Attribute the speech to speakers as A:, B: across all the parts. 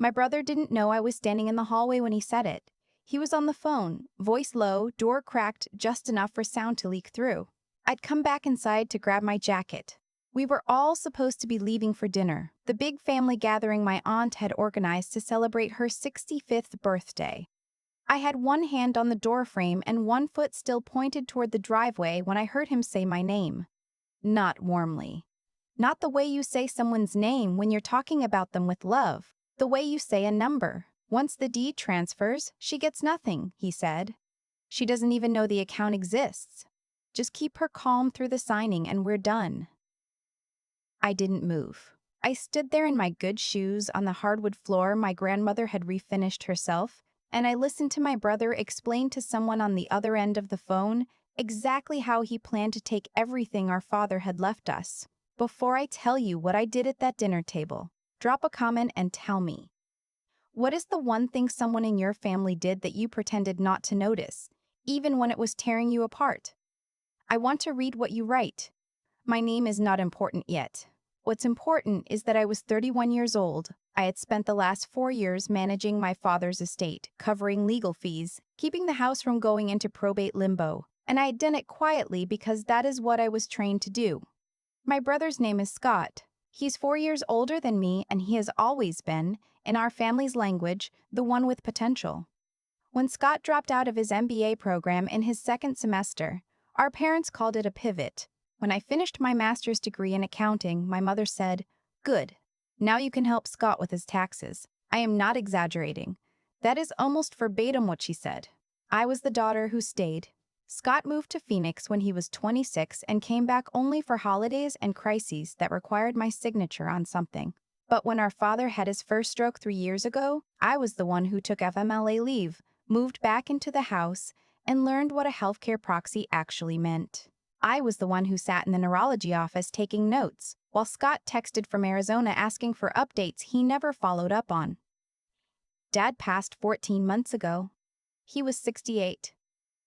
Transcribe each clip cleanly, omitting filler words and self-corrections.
A: My brother didn't know I was standing in the hallway when he said it. He was on the phone, voice low, door cracked just enough for sound to leak through. I'd come back inside to grab my jacket. We were all supposed to be leaving for dinner, the big family gathering my aunt had organized to celebrate her 65th birthday. I had one hand on the doorframe and one foot still pointed toward the driveway when I heard him say my name. Not warmly. Not the way you say someone's name when you're talking about them with love. The way you say a number. Once the deed transfers, she gets nothing, he said. She doesn't even know the account exists. Just keep her calm through the signing and we're done. I didn't move. I stood there in my good shoes on the hardwood floor my grandmother had refinished herself, and I listened to my brother explain to someone on the other end of the phone exactly how he planned to take everything our father had left us. Before I tell you what I did at that dinner table, drop a comment and tell me. What is the one thing someone in your family did that you pretended not to notice, even when it was tearing you apart? I want to read what you write. My name is not important yet. What's important is that I was 31 years old. I had spent the last 4 years managing my father's estate, covering legal fees, keeping the house from going into probate limbo, and I had done it quietly because that is what I was trained to do. My brother's name is Scott. He's 4 years older than me, and he has always been, in our family's language, the one with potential. When Scott dropped out of his MBA program in his second semester, our parents called it a pivot. When I finished my master's degree in accounting, my mother said, "Good. Now you can help Scott with his taxes." I am not exaggerating. That is almost verbatim what she said. I was the daughter who stayed. Scott moved to Phoenix when he was 26 and came back only for holidays and crises that required my signature on something. But when our father had his first stroke 3 years ago, I was the one who took FMLA leave, moved back into the house, and learned what a healthcare proxy actually meant. I was the one who sat in the neurology office taking notes, while Scott texted from Arizona asking for updates he never followed up on. Dad passed 14 months ago. He was 68.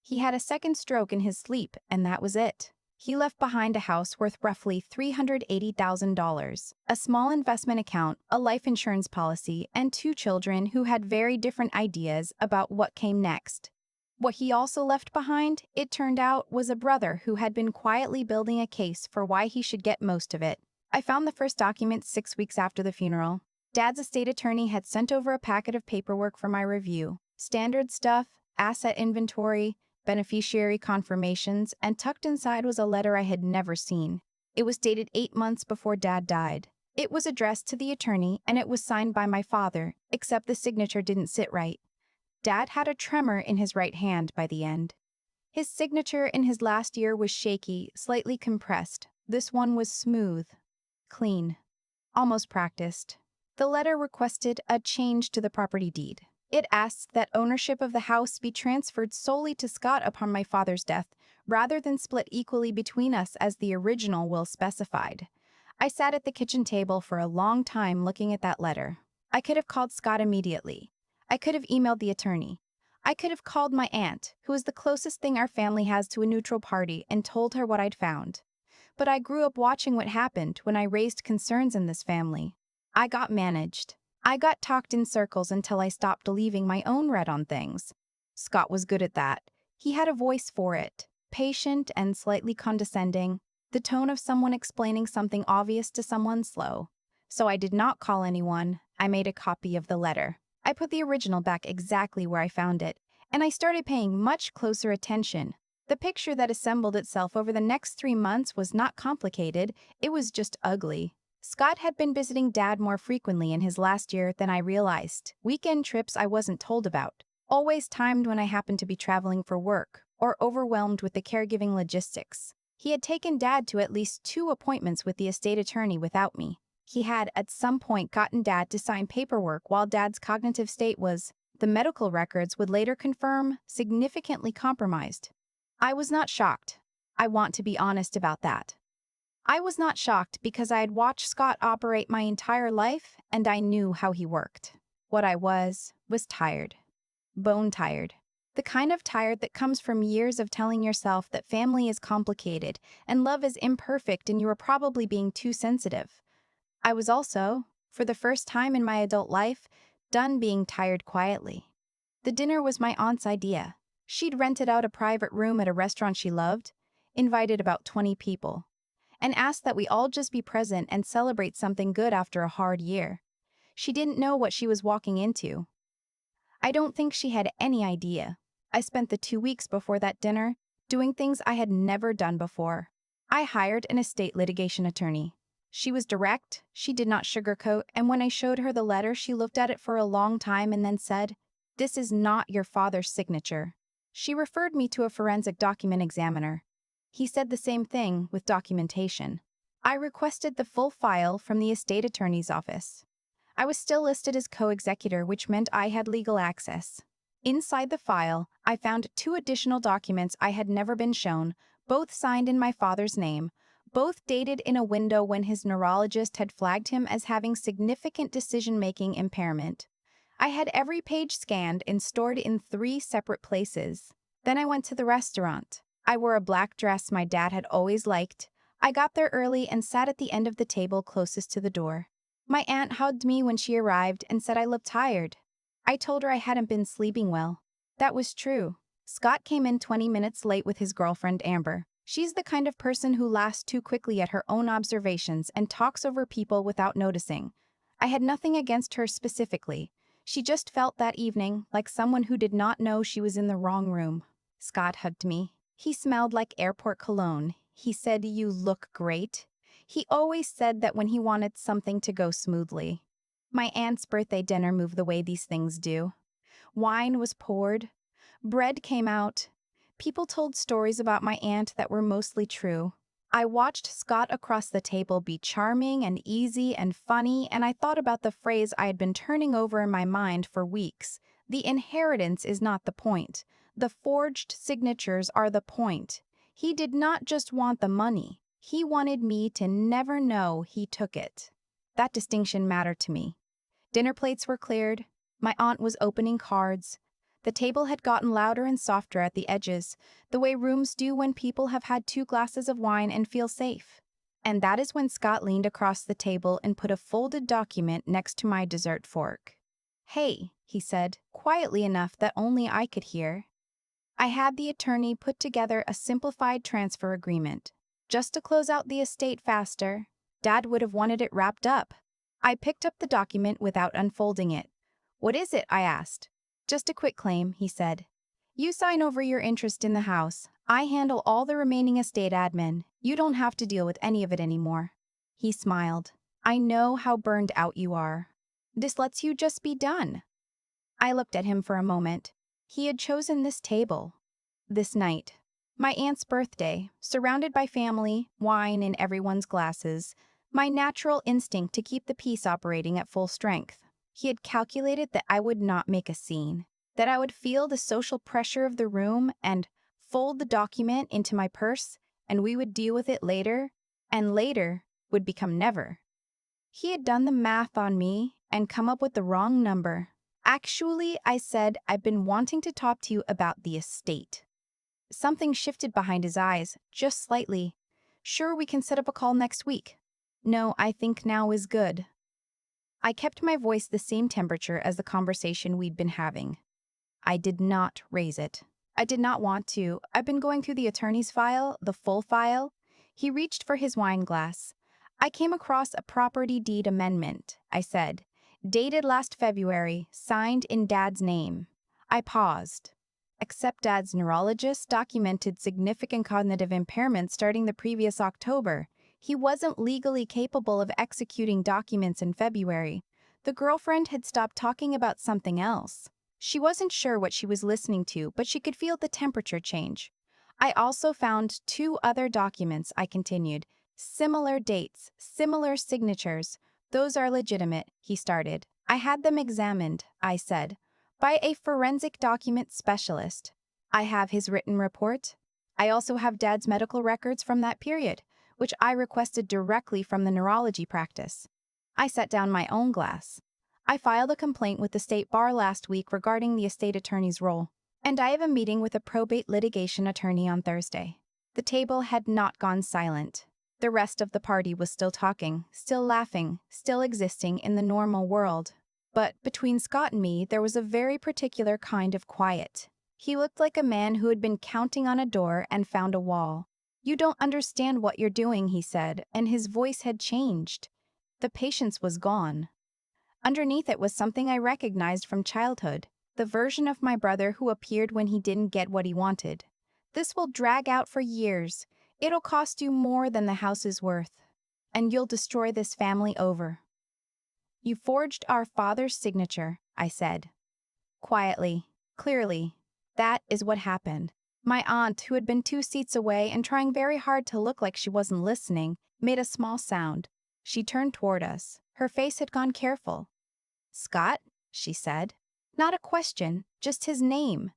A: He had a second stroke in his sleep, and that was it. He left behind a house worth roughly $380,000, a small investment account, a life insurance policy, and 2 children who had very different ideas about what came next. What he also left behind, it turned out, was a brother who had been quietly building a case for why he should get most of it. I found the first document 6 weeks after the funeral. Dad's estate attorney had sent over a packet of paperwork for my review. Standard stuff, asset inventory, beneficiary confirmations, and tucked inside was a letter I had never seen. It was dated 8 months before Dad died. It was addressed to the attorney, and it was signed by my father, except the signature didn't sit right. Dad had a tremor in his right hand by the end. His signature in his last year was shaky, slightly compressed. This one was smooth, clean, almost practiced. The letter requested a change to the property deed. It asked that ownership of the house be transferred solely to Scott upon my father's death, rather than split equally between us as the original will specified. I sat at the kitchen table for a long time looking at that letter. I could have called Scott immediately. I could have emailed the attorney. I could have called my aunt, who is the closest thing our family has to a neutral party, and told her what I'd found. But I grew up watching what happened when I raised concerns in this family. I got managed. I got talked in circles until I stopped believing my own read on things. Scott was good at that. He had a voice for it, patient and slightly condescending, the tone of someone explaining something obvious to someone slow. So I did not call anyone. I made a copy of the letter. I put the original back exactly where I found it, and I started paying much closer attention. The picture that assembled itself over the next 3 months was not complicated, it was just ugly. Scott had been visiting Dad more frequently in his last year than I realized. Weekend trips I wasn't told about, always timed when I happened to be traveling for work or overwhelmed with the caregiving logistics. He had taken Dad to at least 2 appointments with the estate attorney without me. He had at some point gotten Dad to sign paperwork while Dad's cognitive state was, the medical records would later confirm, significantly compromised. I was not shocked. I want to be honest about that. I was not shocked because I had watched Scott operate my entire life and I knew how he worked. What I was tired. Bone tired. The kind of tired that comes from years of telling yourself that family is complicated and love is imperfect and you are probably being too sensitive. I was also, for the first time in my adult life, done being tired quietly. The dinner was my aunt's idea. She'd rented out a private room at a restaurant she loved, invited about 20 people, and asked that we all just be present and celebrate something good after a hard year. She didn't know what she was walking into. I don't think she had any idea. I spent the 2 weeks before that dinner doing things I had never done before. I hired an estate litigation attorney. She was direct, she did not sugarcoat, and when I showed her the letter, she looked at it for a long time and then said, "This is not your father's signature." She referred me to a forensic document examiner. He said the same thing with documentation. I requested the full file from the estate attorney's office. I was still listed as co-executor, which meant I had legal access. Inside the file, I found 2 additional documents I had never been shown, both signed in my father's name, both dated in a window when his neurologist had flagged him as having significant decision-making impairment. I had every page scanned and stored in 3 separate places. Then I went to the restaurant. I wore a black dress my dad had always liked. I got there early and sat at the end of the table closest to the door. My aunt hugged me when she arrived and said I looked tired. I told her I hadn't been sleeping well. That was true. Scott came in 20 minutes late with his girlfriend Amber. She's the kind of person who laughs too quickly at her own observations and talks over people without noticing. I had nothing against her specifically. She just felt that evening like someone who did not know she was in the wrong room. Scott hugged me. He smelled like airport cologne. He said, "You look great." He always said that when he wanted something to go smoothly. My aunt's birthday dinner moved the way these things do. Wine was poured. Bread came out. People told stories about my aunt that were mostly true. I watched Scott across the table be charming and easy and funny, and I thought about the phrase I had been turning over in my mind for weeks. The inheritance is not the point. The forged signatures are the point. He did not just want the money. He wanted me to never know he took it. That distinction mattered to me. Dinner plates were cleared. My aunt was opening cards. The table had gotten louder and softer at the edges, the way rooms do when people have had 2 glasses of wine and feel safe. And that is when Scott leaned across the table and put a folded document next to my dessert fork. "Hey," he said, quietly enough that only I could hear. I had the attorney put together a simplified transfer agreement, just to close out the estate faster. Dad would have wanted it wrapped up. I picked up the document without unfolding it. "What is it?" I asked. "Just a quitclaim," he said. "You sign over your interest in the house. I handle all the remaining estate admin. You don't have to deal with any of it anymore." He smiled. "I know how burned out you are. This lets you just be done." I looked at him for a moment. He had chosen this table, this night, my aunt's birthday, surrounded by family, wine in everyone's glasses, my natural instinct to keep the peace operating at full strength. He had calculated that I would not make a scene, that I would feel the social pressure of the room and fold the document into my purse, and we would deal with it later, and later would become never. He had done the math on me and come up with the wrong number. "Actually," I said, "I've been wanting to talk to you about the estate." Something shifted behind his eyes, just slightly. "Sure, we can set up a call next week." "No, I think now is good." I kept my voice the same temperature as the conversation we'd been having. I did not raise it. I did not want to. "I've been going through the attorney's file, the full file." He reached for his wine glass. "I came across a property deed amendment," I said. "Dated last February, signed in Dad's name." I paused. "Except Dad's neurologist documented significant cognitive impairment starting the previous October. He wasn't legally capable of executing documents in February." The girlfriend had stopped talking about something else. She wasn't sure what she was listening to, but she could feel the temperature change. "I also found 2 other documents," I continued. "Similar dates, similar signatures. Those are legitimate," he started. "I had them examined," I said, "by a forensic document specialist. I have his written report. I also have Dad's medical records from that period, which I requested directly from the neurology practice." I set down my own glass. "I filed a complaint with the state bar last week regarding the estate attorney's role, and I have a meeting with a probate litigation attorney on Thursday." The table had not gone silent. The rest of the party was still talking, still laughing, still existing in the normal world. But between Scott and me, there was a very particular kind of quiet. He looked like a man who had been counting on a door and found a wall. "You don't understand what you're doing," he said, and his voice had changed. The patience was gone. Underneath it was something I recognized from childhood, the version of my brother who appeared when he didn't get what he wanted. "This will drag out for years. It'll cost you more than the house is worth. And you'll destroy this family over." "You forged our father's signature," I said. Quietly, clearly. That is what happened. My aunt, who had been 2 seats away and trying very hard to look like she wasn't listening, made a small sound. She turned toward us. Her face had gone careful. "Scott?" she said. Not a question, just his name.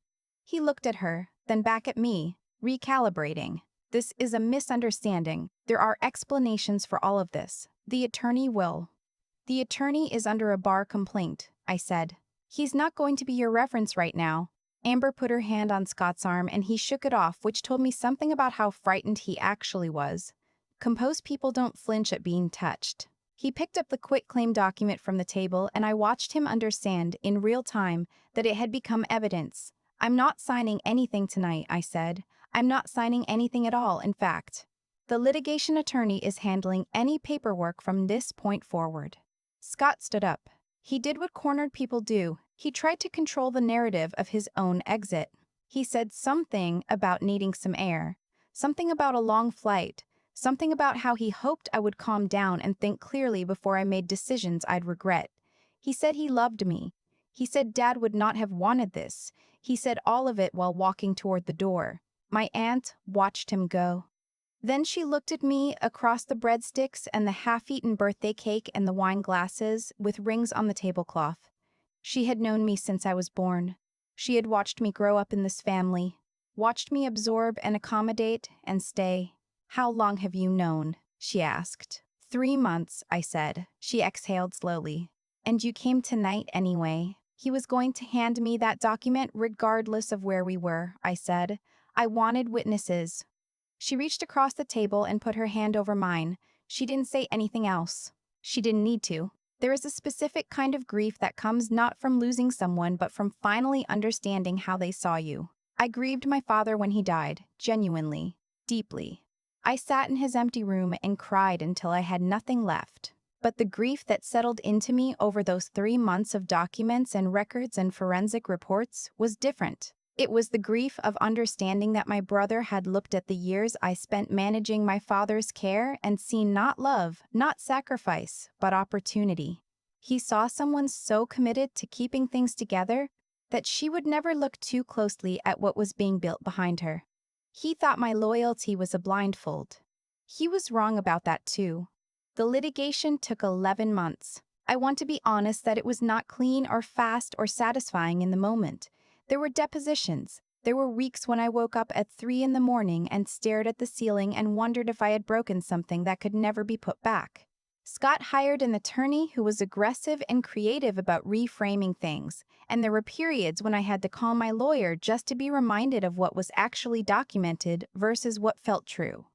A: He looked at her, then back at me, recalibrating. "This is a misunderstanding. There are explanations for all of this. The attorney will." "The attorney is under a bar complaint," I said. "He's not going to be your reference right now." Amber put her hand on Scott's arm and he shook it off, which told me something about how frightened he actually was. Composed people don't flinch at being touched. He picked up the quitclaim document from the table and I watched him understand, in real time, that it had become evidence. "I'm not signing anything tonight," I said. "I'm not signing anything at all, in fact. The litigation attorney is handling any paperwork from this point forward." Scott stood up. He did what cornered people do. He tried to control the narrative of his own exit. He said something about needing some air, something about a long flight, something about how he hoped I would calm down and think clearly before I made decisions I'd regret. He said he loved me. He said Dad would not have wanted this. He said all of it while walking toward the door. My aunt watched him go. Then she looked at me across the breadsticks and the half-eaten birthday cake and the wine glasses with rings on the tablecloth. She had known me since I was born. She had watched me grow up in this family, watched me absorb and accommodate and stay. "How long have you known?" she asked. 3 months, I said. She exhaled slowly. "And you came tonight anyway." "He was going to hand me that document regardless of where we were," I said. "I wanted witnesses." She reached across the table and put her hand over mine. She didn't say anything else. She didn't need to. There is a specific kind of grief that comes not from losing someone but from finally understanding how they saw you. I grieved my father when he died, genuinely, deeply. I sat in his empty room and cried until I had nothing left. But the grief that settled into me over those 3 months of documents and records and forensic reports was different. It was the grief of understanding that my brother had looked at the years I spent managing my father's care and seen not love, not sacrifice, but opportunity. He saw someone so committed to keeping things together that she would never look too closely at what was being built behind her. He thought my loyalty was a blindfold. He was wrong about that too. The litigation took 11 months. I want to be honest that it was not clean or fast or satisfying in the moment. There were depositions. There were weeks when I woke up at 3 in the morning and stared at the ceiling and wondered if I had broken something that could never be put back. Scott hired an attorney who was aggressive and creative about reframing things, and there were periods when I had to call my lawyer just to be reminded of what was actually documented versus what felt true.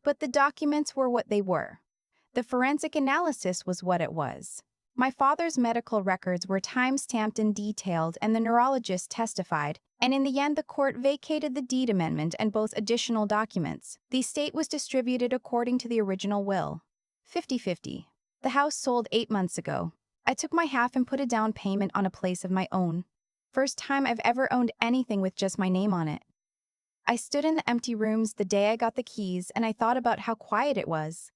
A: But the documents were what they were. The forensic analysis was what it was. My father's medical records were time-stamped and detailed, and the neurologist testified, and in the end the court vacated the deed amendment and both additional documents. The estate was distributed according to the original will. 50-50. The house sold 8 months ago. I took my half and put a down payment on a place of my own. First time I've ever owned anything with just my name on it. I stood in the empty rooms the day I got the keys and I thought about how quiet it was.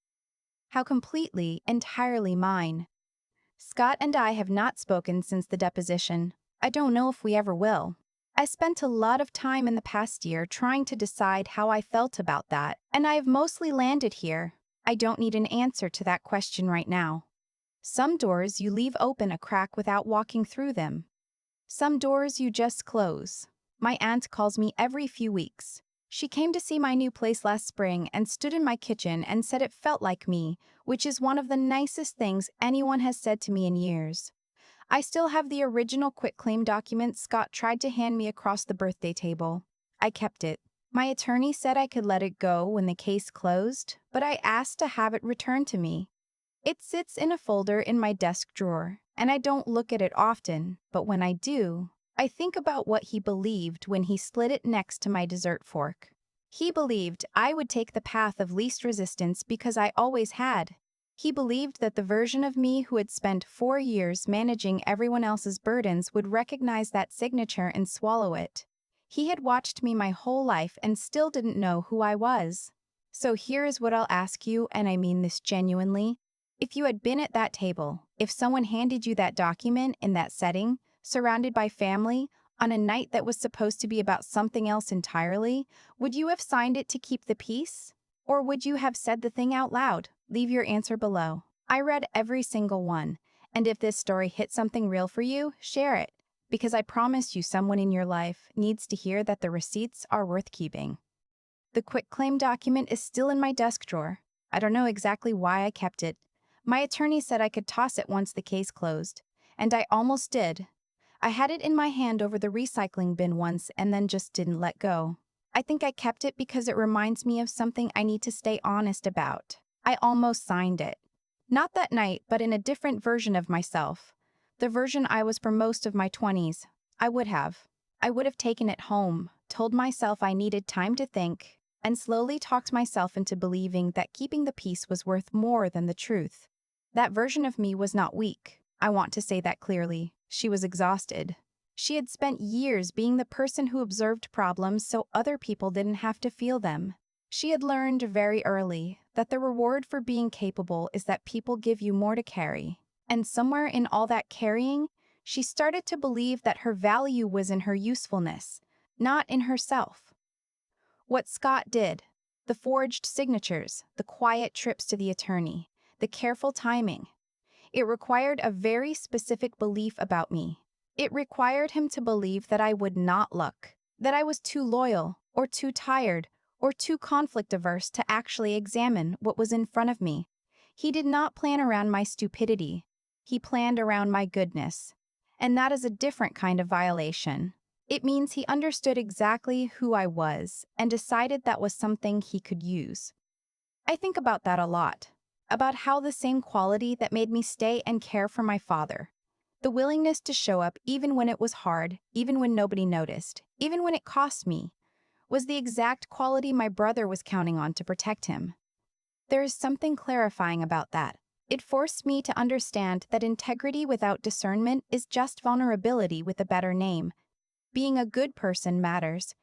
A: How completely, entirely mine. Scott and I have not spoken since the deposition. I don't know if we ever will. I spent a lot of time in the past year trying to decide how I felt about that, and I have mostly landed here. I don't need an answer to that question right now. Some doors you leave open a crack without walking through them. Some doors you just close. My aunt calls me every few weeks. She came to see my new place last spring and stood in my kitchen and said it felt like me, which is one of the nicest things anyone has said to me in years. I still have the original quitclaim document Scott tried to hand me across the birthday table. I kept it. My attorney said I could let it go when the case closed, but I asked to have it returned to me. It sits in a folder in my desk drawer, and I don't look at it often, but when I do, I think about what he believed when he slid it next to my dessert fork. He believed I would take the path of least resistance because I always had. He believed that the version of me who had spent 4 years managing everyone else's burdens would recognize that signature and swallow it. He had watched me my whole life and still didn't know who I was. So here is what I'll ask you, and I mean this genuinely. If you had been at that table, if someone handed you that document in that setting, surrounded by family, on a night that was supposed to be about something else entirely, would you have signed it to keep the peace? Or would you have said the thing out loud? Leave your answer below. I read every single one, and if this story hit something real for you, share it, because I promise you someone in your life needs to hear that the receipts are worth keeping. The quitclaim document is still in my desk drawer. I don't know exactly why I kept it. My attorney said I could toss it once the case closed, and I almost did. I had it in my hand over the recycling bin once and then just didn't let go. I think I kept it because it reminds me of something I need to stay honest about. I almost signed it. Not that night, but in a different version of myself. The version I was for most of my 20s. I would have. I would have taken it home, told myself I needed time to think, and slowly talked myself into believing that keeping the peace was worth more than the truth. That version of me was not weak. I want to say that clearly. She was exhausted. She had spent years being the person who observed problems so other people didn't have to feel them. She had learned very early that the reward for being capable is that people give you more to carry. And somewhere in all that carrying, she started to believe that her value was in her usefulness, not in herself. What Scott did, the forged signatures, the quiet trips to the attorney, the careful timing, it required a very specific belief about me. It required him to believe that I would not look, that I was too loyal, or too tired, or too conflict-averse to actually examine what was in front of me. He did not plan around my stupidity. He planned around my goodness. And that is a different kind of violation. It means he understood exactly who I was and decided that was something he could use. I think about that a lot. About how the same quality that made me stay and care for my father, the willingness to show up even when it was hard, even when nobody noticed, even when it cost me, was the exact quality my brother was counting on to protect him. There is something clarifying about that. It forced me to understand that integrity without discernment is just vulnerability with a better name. Being a good person matters,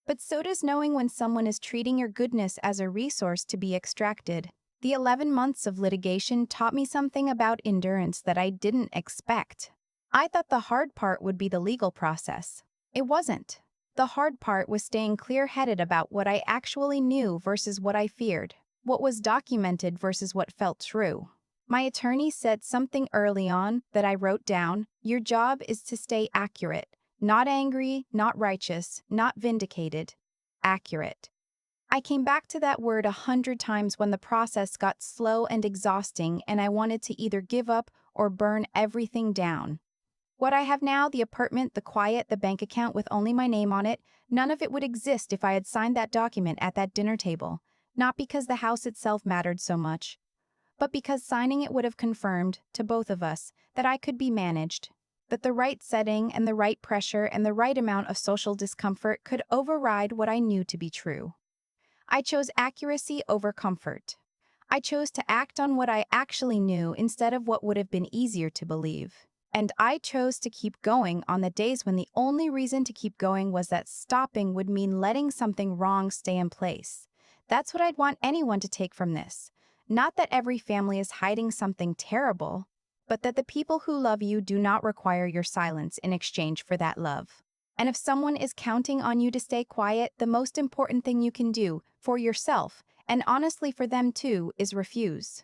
A: but so does knowing when someone is treating your goodness as a resource to be extracted. The 11 months of litigation taught me something about endurance that I didn't expect. I thought the hard part would be the legal process. It wasn't. The hard part was staying clear-headed about what I actually knew versus what I feared, what was documented versus what felt true. My attorney said something early on that I wrote down: your job is to stay accurate, not angry, not righteous, not vindicated. Accurate. I came back to that word 100 times when the process got slow and exhausting and I wanted to either give up or burn everything down. What I have now, the apartment, the quiet, the bank account with only my name on it, none of it would exist if I had signed that document at that dinner table. Not because the house itself mattered so much, but because signing it would have confirmed, to both of us, that I could be managed. That the right setting and the right pressure and the right amount of social discomfort could override what I knew to be true. I chose accuracy over comfort. I chose to act on what I actually knew instead of what would have been easier to believe. And I chose to keep going on the days when the only reason to keep going was that stopping would mean letting something wrong stay in place. That's what I'd want anyone to take from this. Not that every family is hiding something terrible, but that the people who love you do not require your silence in exchange for that love. And if someone is counting on you to stay quiet, the most important thing you can do, for yourself, and honestly for them too, is refuse.